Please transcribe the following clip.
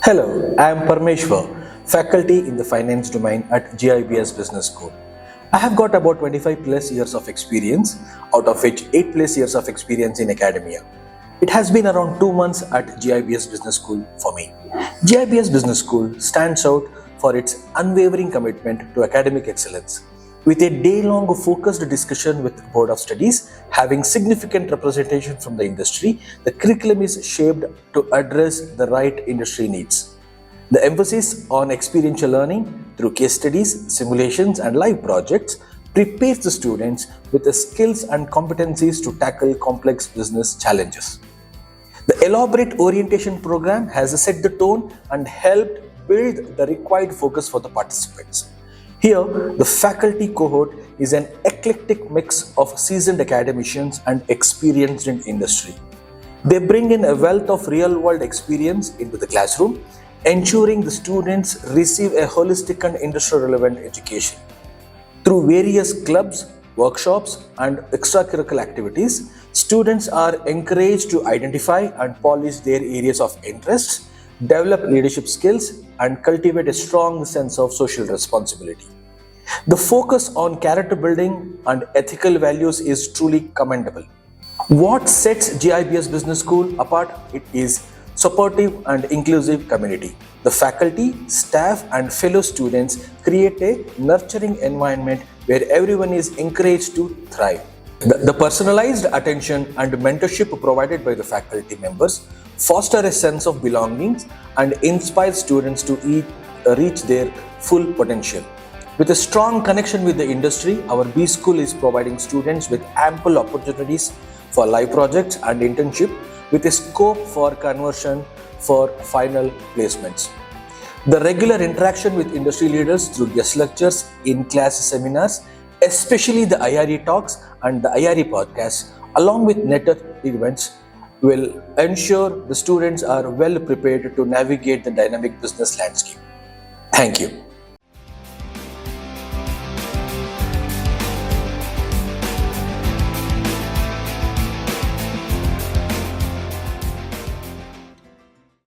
Hello, I am Parameshwar, faculty in the finance domain at GIBS Business School. I have got about 25 plus years of experience, out of which 8 plus years of experience in academia. It has been around 2 months at GIBS Business School for me. GIBS Business School stands out for its unwavering commitment to academic excellence. With a day-long focused discussion with the Board of Studies, having significant representation from the industry, the curriculum is shaped to address the right industry needs. The emphasis on experiential learning through case studies, simulations, and live projects prepares the students with the skills and competencies to tackle complex business challenges. The elaborate orientation program has set the tone and helped build the required focus for the participants. Here, the faculty cohort is an eclectic mix of seasoned academicians and experienced in industry. They bring in a wealth of real-world experience into the classroom, ensuring the students receive a holistic and industry-relevant education. Through various clubs, workshops, and extracurricular activities, students are encouraged to identify and polish their areas of interest, develop leadership skills, and cultivate a strong sense of social responsibility. The focus on character building and ethical values is truly commendable. What sets GIBS Business School apart? It is supportive and inclusive community. The faculty, staff, and fellow students create a nurturing environment where everyone is encouraged to thrive. The personalized attention and mentorship provided by the faculty members foster a sense of belonging and inspire students to reach their full potential. With a strong connection with the industry, our BSchool is providing students with ample opportunities for live projects and internship with a scope for conversion for final placements. The regular interaction with industry leaders through guest lectures, in-class seminars, especially the IRE talks and the IRE podcasts, along with network events, will ensure the students are well prepared to navigate the dynamic business landscape. Thank you.